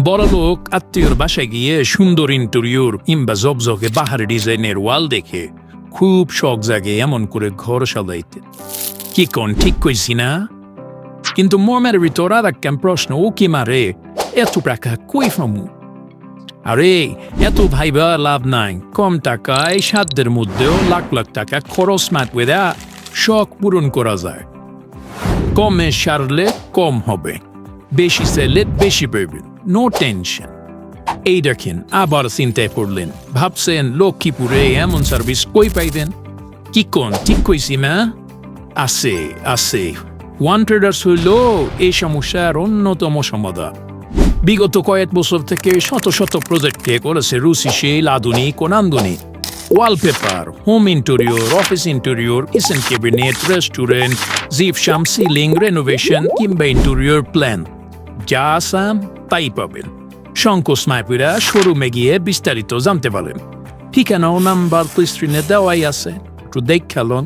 বড়লোক আত্মীয়র বাসায় গিয়ে সুন্দর ইন্টেরিয়র কিংবা জগজগে বাহার ডিজাইনের ওয়াল দেখে খুব শখ জাগে এমন করে ঘর সাজাইতে। কি কোন ঠিক কইছি না? কিন্তু মর্মের ভিতর আর একটা প্রশ্ন, ও কি মারে এত টাকা কই ফামু? আরে এত ভাইবা লাভ নাই, কম টাকায় সাধ্যের মধ্যেও লাখ লাখ টাকা খরচ না করে শখ পূরণ করা যায়। কমে সারলে কম হবে, বেশি চাইলে বেশি পাইবেন, নো টেনশন। এই দেখেন আবার চিন্তায় পড়লেন, ভাবছেন লক্ষ্মীপুরে এমন সার্ভিস কই পাইবেন? কি কোন ঠিক কইছি না? আছে আছে, ওয়ান ট্রেডার্স হইল এই সমস্যার অন্যতম সমাধান। বিগত কয়েক বছর থেকে শত শত প্রজেক্টে করেছে রুচিশীল, আধুনিক ও নান্দনিক wallpaper, home interior, office interior, kitchen cabinet, restaurant, gypsum, ceiling, renovation কিংবা ইন্টেরিয়র প্ল্যান। যা আসাম তাই পাবেন। সংকোচ না করে শোরুমে গিয়ে বিস্তারিত জানতে পারেন। ঠিকানা ও নাম্বার তো স্ক্রিনে দেওয়াই আছে, একটু দেখ খেলুন।